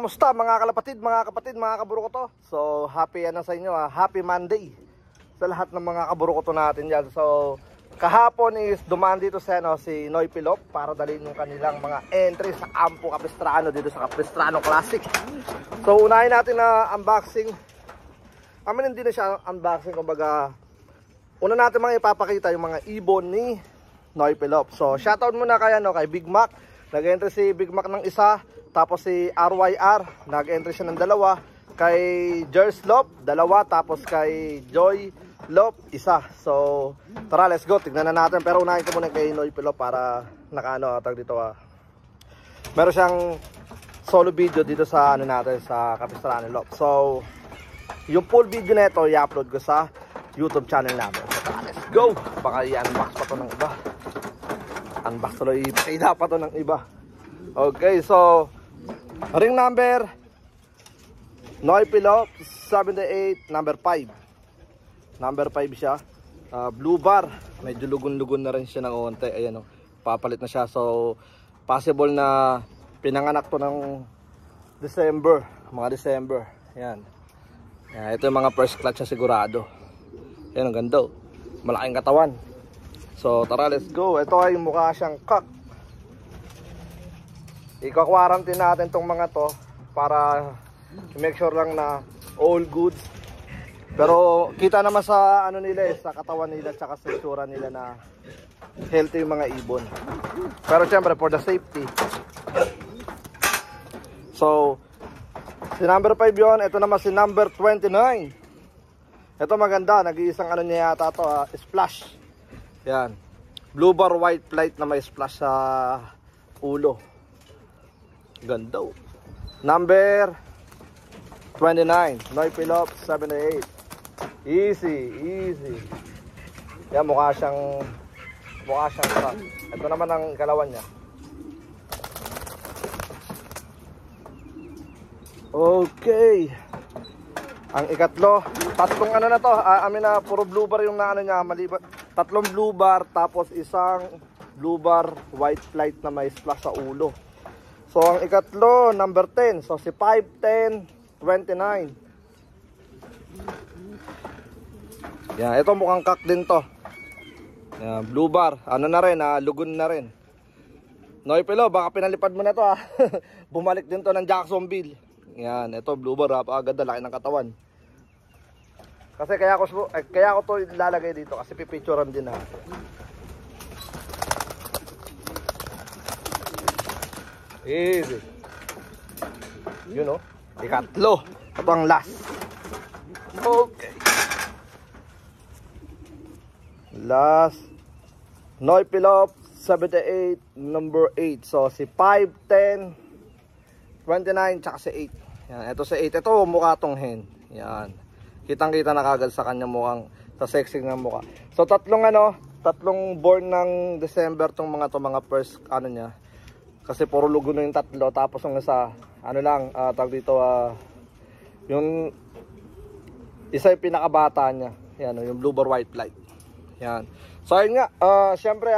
kamusta mga kalapatid, mga kapatid, mga kaburo ko to? So, happy ano sa inyo, happy Monday sa lahat ng mga kaburo ko to natin dyan. So, kahapon is dumaan dito si Noy Pilop para dalhin yung kanilang mga entry sa Ampo Capistrano dito sa Capistrano Classic. So, unahin natin na unboxing. Hindi na siya unboxing, kumbaga, una natin mga ipapakita yung mga ibon ni Noy Pilop. So, shoutout muna kay Big Mac. Nag-entry si Big Mac ng isa. Tapos si RYR, nag-entry siya ng dalawa. Kay Jers Lop, dalawa. Tapos kay Joy Lop, isa. So, tara, let's go. Tignan na natin. Pero unahin ko muna kay Noy Pilop para tag dito. Meron siyang solo video dito sa natin, sa Capistrano Lop. So, yung full video na ito, i-upload ko sa YouTube channel namin. So, tara, let's go. Baka i-unbox pa to ng iba. Unbox tuloy, ipakita pa to ng iba. Okay, so ring number Noy Pilop 78, number 5. Number 5 siya. Blue bar. Medyo lugon-lugon na rin siya ng onte. Ayan, papalit na siya. So, possible na pinanganak to ng December. Mga December. Ayan. Ito yung mga first clutch na sigurado. Ayan, ang ganda. Malaking katawan. So, tara, let's go. Ito ay mukha siyang cock. Ika-quarantine natin tong mga to para make sure lang na all goods. Pero kita naman sa nila sa katawan nila tsaka sa itsura nila na healthy yung mga ibon. Pero syempre for the safety. So si number 5 yon, ito naman si number 29. Ito maganda, nag-iisang niya yata to, splash. Yan. Blue bar white flight na may splash sa ulo. Ganda. Number 29, Noy Pilop 78. Easy. Yan, mukha siyang truck. Ito naman ang ikalawan niya. Okay. Ang ikatlo, tatlong na to. Puro blue bar yung niya, maliban. Tatlong blue bar tapos isang blue bar white flight na may splash sa ulo. So, ang ikatlo, number 10. So, si 5, 10, 29. Yan, ito mukhang cock din to. Yan, blue bar. Na rin, lugon na rin. Noy Pilop, baka pinalipad mo na to Bumalik din to ng Jacksonville. Yan, ito blue bar. Agad na, laki ng katawan. Kasi kaya ko to ilalagay dito kasi pipicturean din natin. Easy. Ikatlo. Ito ang last. Okay. Last. Noy Pilop 78, number 8. So si 5, 10, 29, tsaka si 8. Yan, ito si 8. Ito mukha tong hen. Yan. Kitang-kita na kagad sa kanya mukhang sa sexy ng mukha. So tatlong born ng December tong mga first niya. Kasi puro lugo na yung tatlo. Tapos yung isa, yung isa yung pinakabata niya. Yan, yung blue bar white flight. Yan. So ayun nga, syempre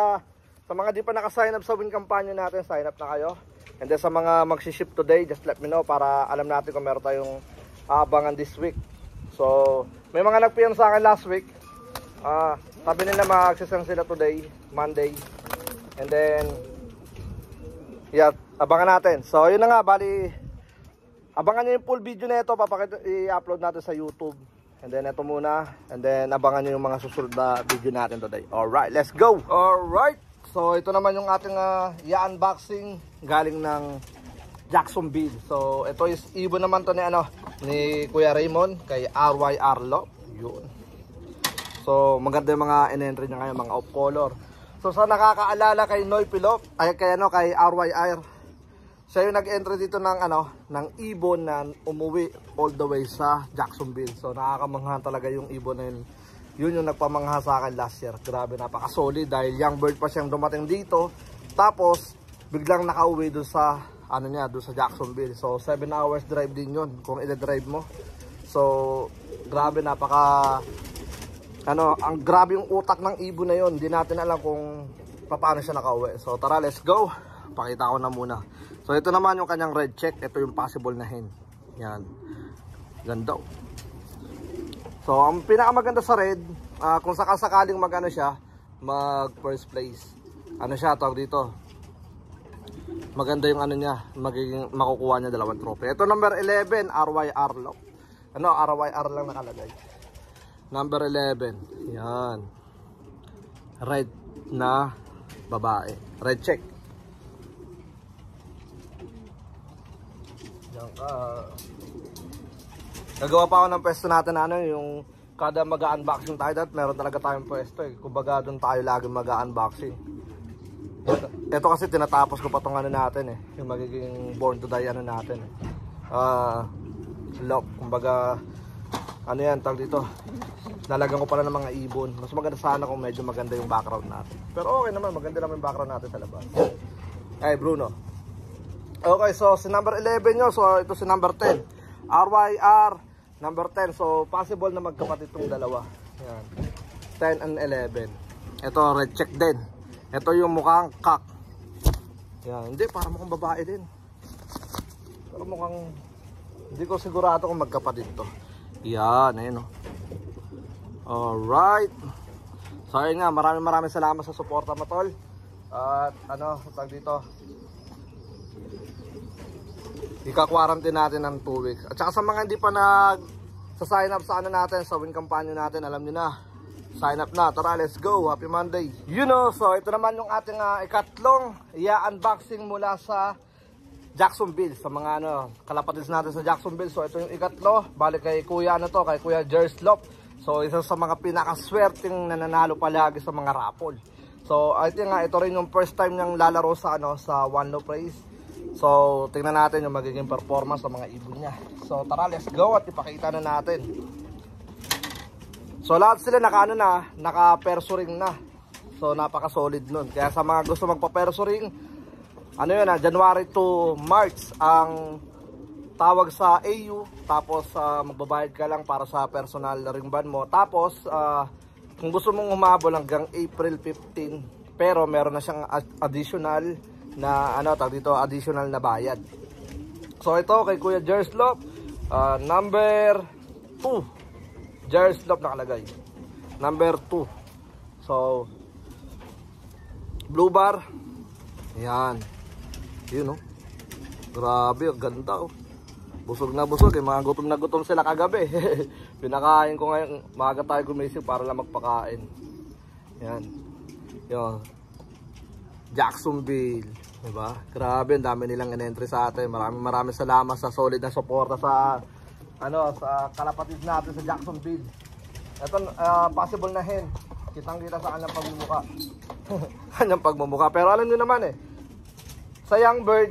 sa mga di pa naka-sign up sa win kampanya natin, sign up na kayo. And then sa mga mag-ship today, just let me know para alam natin kung meron tayong aabangan this week. So, may mga nag-PM sa akin last week. Sabi nila mag-send sila today, Monday. And then yeah, abangan natin. So, yun na nga, bali, abangan nyo yung full video na ito, i-upload natin sa YouTube. And then, ito muna. And then, abangan nyo yung mga susunod na video natin today. Alright, let's go! Alright! So, ito naman yung ating i-unboxing galing ng Jacksonville. So, ito is ibon naman to ni Kuya Raymond kay RYR Lop. Yun. So, maganda yung mga in-entry niya ngayon, mga off-color. So sa nakakaalala kay Noy Pilop, kay RYR, siya yung nag-entry dito ng ibon na umuwi all the way sa Jacksonville. So nakakamangha talaga yung ibon na yun. Yun yung nagpamangha sa akin last year. Grabe, napaka-solid dahil young bird pa siyang dumating dito. Tapos biglang nakauwi doon sa doon sa Jacksonville. So 7 hours drive din yun kung i-drive mo. So grabe, ang grabe yung utak ng ibon na yun. Hindi natin alam kung paano siya nakauwi. So tara, let's go. Pakita ko na muna. So ito naman yung kanyang red check. Ito yung possible na hen. Yan. Ganda. So ang pinakamaganda sa red, kung sakasakaling magano siya, mag first place. Ano siya tawag dito? Maganda yung ano niya, magiging makukuha niya 2 trophy. Ito number 11, RYR lock. Ano, RYR lang nakalagay. Number 11. Yan. Red na babae. Red check. Yan ka. Nagawa pa ako ng pwesto natin ano, yung kada mag-unboxing tayo dahil meron talaga tayong pwesto eh. Kumbaga doon tayo lagi mag-unboxing. Ito kasi tinatapos ko pa tong ano natin eh. Yung magiging born to die ano natin eh. Lock. Kumbaga ano yan, tawag dito. Nalagyan ko pala ng mga ibon. Mas maganda sana kung medyo maganda yung background natin. Pero okay naman, maganda naman yung background natin sa labas. Ay Bruno. Okay, so si number 11 nyo. So ito si number 10. RYR number 10. So possible na magkapatid itong dalawa. Yan. 10 and 11. Ito red check din. Ito yung mukhang cock. Yan. Hindi, para mukhang babae din. Pero mukhang hindi ko sigurado kung magkapatid to. Yan, ayun o. Alright. So ayun nga, maraming salamat sa suporta mo tol. At ano, tag dito, ika-quarantine natin ng 2 weeks. At saka sa mga hindi pa sa sign up sa ano natin, sa win kampanya natin, alam nyo na, sign up na. Tara, let's go. Happy Monday. You know, so ito naman yung ating ikatlong unboxing mula sa Jacksonville. Sa mga ano, kalapatids natin sa Jacksonville. So ito yung ikatlo. Balik kay Kuya ano to, kay Kuya Jerslop. So isa sa mga pinakaswerteng nananalo palagi sa mga raffle. So I think ito rin yung first time niyang lalaro sa ano, sa One Low Praise. So, tingnan natin yung magiging performance ng mga ibon niya. So, tara, let's go at ipakita na natin. So, lahat sila naka-perso ring na. So, napaka-solid nun. Kaya sa mga gusto magpa-perso ring, ano yun January to March ang tawag sa AU. Tapos, magbabayad ka lang para sa personal ring band mo. Tapos, kung gusto mong humabol hanggang April 15, pero meron na siyang additional na ano tawag dito, additional na bayad. So ito kay Kuya Jerslop, number 2. Jerslop nakalagay. Number 2. So blue bar. Yan. Yun oh. Grabe, ganda oh. Busog na busog eh, mga gutom na gutom sila kagabi. Pinakain ko ngayon, maaga tayo gumising para lang magpakain. Yan. Yun. Jacksonville, diba? Grabe, ang dami nilang in-entry sa atin. Maraming salamat sa solid na suporta sa ano, sa kalapatid natin sa Jacksonville. Ito possible na hen. Kitang-kita sa kanyang pagmumukha. Kanyang pagmumukha. Pero alam niyo naman eh, sa young bird,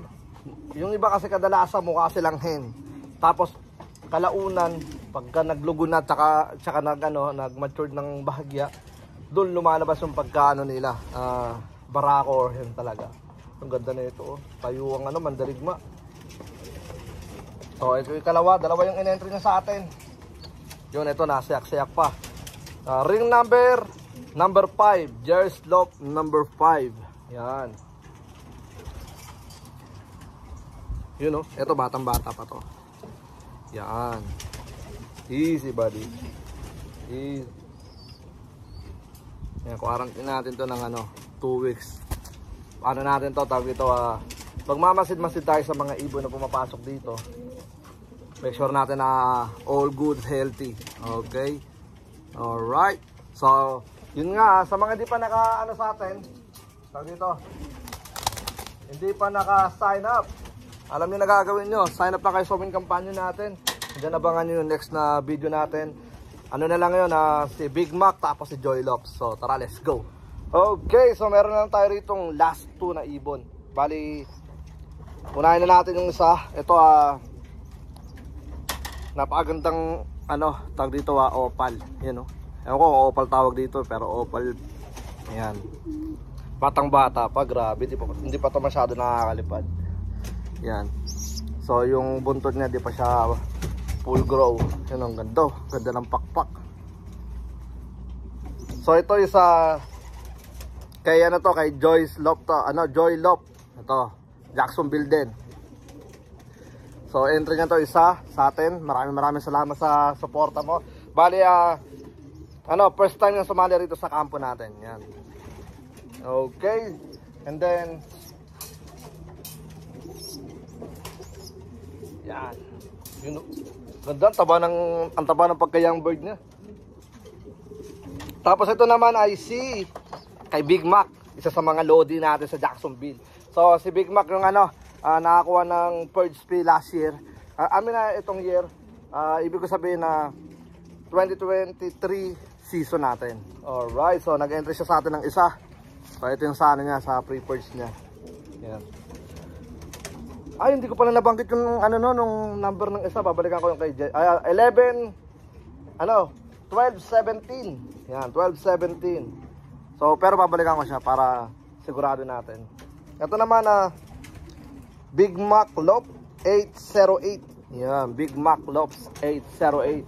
yung iba kasi kadalasan mukha silang hen. Tapos kalaunan, pagka naglugo na tsaka nag-mature ng bahagya, doon lumalabas yung pagkaano nila. Barako or hen talaga. Ang ganda na ito oh. Tayo ang ano, mandarigma. So ito yung dalawa yung in-entry niya sa atin. Yun, ito nasiyak-siyak pa. Ring number 5, Jerslop number 5. Yan. Yun oh, ito batang-bata pa to. Yan. Easy buddy. Easy. Yan, quarantine natin to ng ano, 2 weeks. Ano natin to, tawag ito, magmamasid-masid tayo sa mga ibon na pumapasok dito. Make sure natin na all good, healthy. Okay? Alright. So, yun nga, sa mga hindi pa naka-ano sa atin, tawag dito, hindi pa naka-sign up. Alam niyo na gagawin nyo, sign up na kayo sa win kampanya natin. Diyan abangan nyo yung next na video natin. Ano na lang yun, si Big Mac tapos si Joy Lops. So, tara, let's go. Okay, so meron lang tayo ritong last 2 na ibon. Bali, unahin na natin yung isa. Ito, napakagandang, ano, tawag dito, opal. Yan, oh. Ewan ko kung opal tawag dito, pero opal, ayan. Batang bata pa, grabe. Hindi pa ito masyado nakakalipad. Yan. So, yung buntot niya, di pa siya full grow. Yan, ang ganda. Ganda ng pakpak. So, ito isa kay ano to, kay Joy Lop to, Joy Lop. Ito, Jacksonville din. So entry niya to isa sa atin. Maraming salamat sa suporta mo. Bali first time yung sumali rito sa kampo natin. Yan. Okay. And then yan. Yun, ganda, ang taba ng pagka-young bird niya. Tapos ito naman ay si kay Big Mac, isa sa mga lodi natin sa Jacksonville. So si Big Mac yung nakakuha ng Purge P last year. Amin na itong year, ibig ko sabihin na 2023 season natin. Alright, so nag-entry siya sa atin ng isa. So ito yung sa niya, sa pre-purge niya. Yan. Ay, hindi ko pala nabanggit yung nung number ng isa. Babalikan ko yung kay 12-17. Yan, 12-17. So, pero babalikan ko siya para sigurado natin. Ito naman Big Mac Lop 808. Yan, Big Mac Lops 808.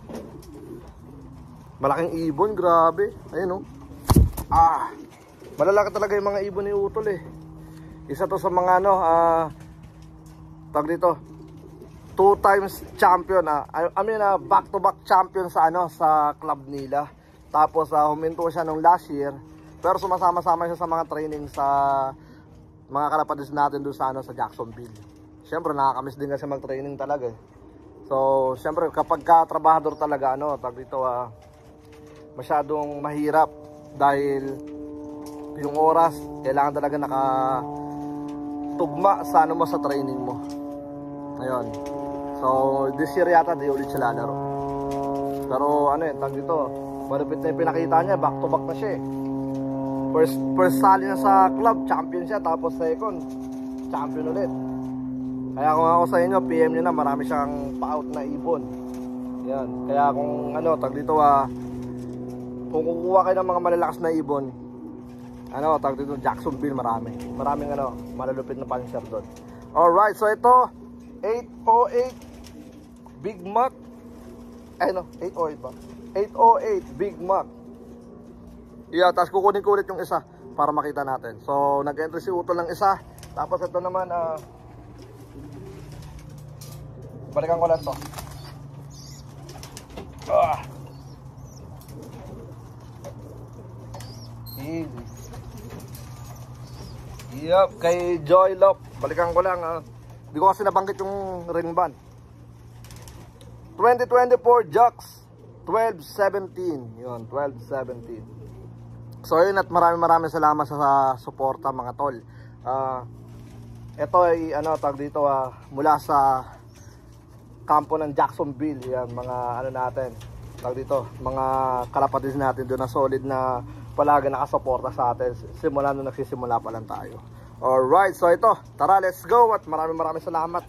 Malaking ibon, grabe. Ayun malalaki talaga yung mga ibon ni Utol eh. Isa to sa mga tag dito 2 times champion back to back champion sa sa club nila. Tapos huminto siya nung last year, pero sumasama-sama siya sa mga training sa mga kalapatids natin doon sa sa Jacksonville. Siyempre nakakamiss din kasi mag-training talaga eh. So siyempre kapag ka-trabahador talaga tag dito masyadong mahirap dahil yung oras kailangan talaga nakatugma sa mo sa training mo. Ayun. So this year yata di ulit siya lalaro. Pero tag dito, malupit na yung pinakita niya, back to back na siya eh. First sali na sa club, champion siya, tapos second, champion ulit. Kaya kung ako sa inyo, PM niyo na, marami siyang pa-out na ibon. Yan. Kaya kung tag dito kung kukuha kayo ng mga malalakas na ibon, tag dito Jacksonville, maraming malalupit na puncher doon. Alright, so ito 808 Big Mac. 808 ba? 808 Big Mac. Yeah, tapos kukunin ko ulit yung isa para makita natin. So nag-entry si Utol ng isa. Tapos ito naman balikan ko lang to. Easy. Yup, kay Joy Lop. Balikan ko lang Hindi ko kasi nabanggit yung ring band. 2024 Jux 12-17. Yun, 12-17. So yun, at maraming salamat sa suporta mga tol. Ito ay tag dito mula sa kampo ng Jacksonville. Yan, mga natin. Tag dito, mga kalapatids natin doon na solid na palagi nakasuporta sa atin. Simula nung nagsisimula pa lang tayo. Alright, so ito, tara let's go at maraming salamat.